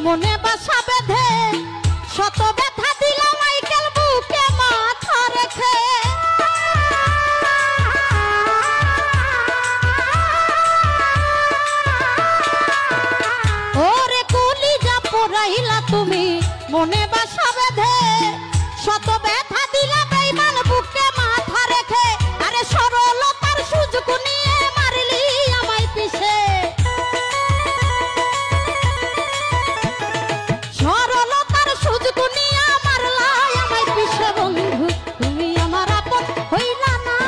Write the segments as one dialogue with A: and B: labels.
A: মনে বাসা বেঁধে শত ব্যথা দিলাম মাইকেল বুকে মাথা রেখে। ওরে কলিজা পোড়াইলা তুমি মনে বাসা বেঁধে শত ব্যথা দিলা বেঈমান বুকে মাথা রেখে। আরে সরলতার সুযোগ নিয়ে মারলি আমায় পিছে, সরলতার সুযোগ নিয়ে মারলাই আমায় পিছে। বন্ধু তুমি আমার আপন হইলা না,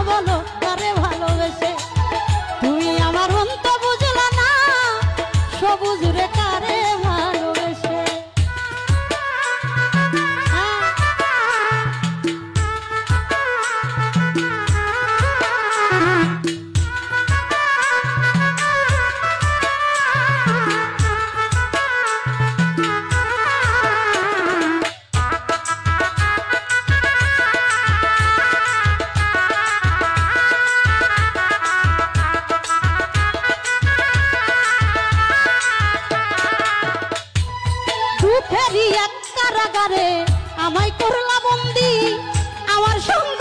A: বলো তারে ভালোবেসে। তুমি আমার অন্ত বুঝলা না, সবুজ রে কারে ভালোবেসে। দুঃখেরই এক কারাগারে আমায় করলা বন্দি, আমার সঙ্গ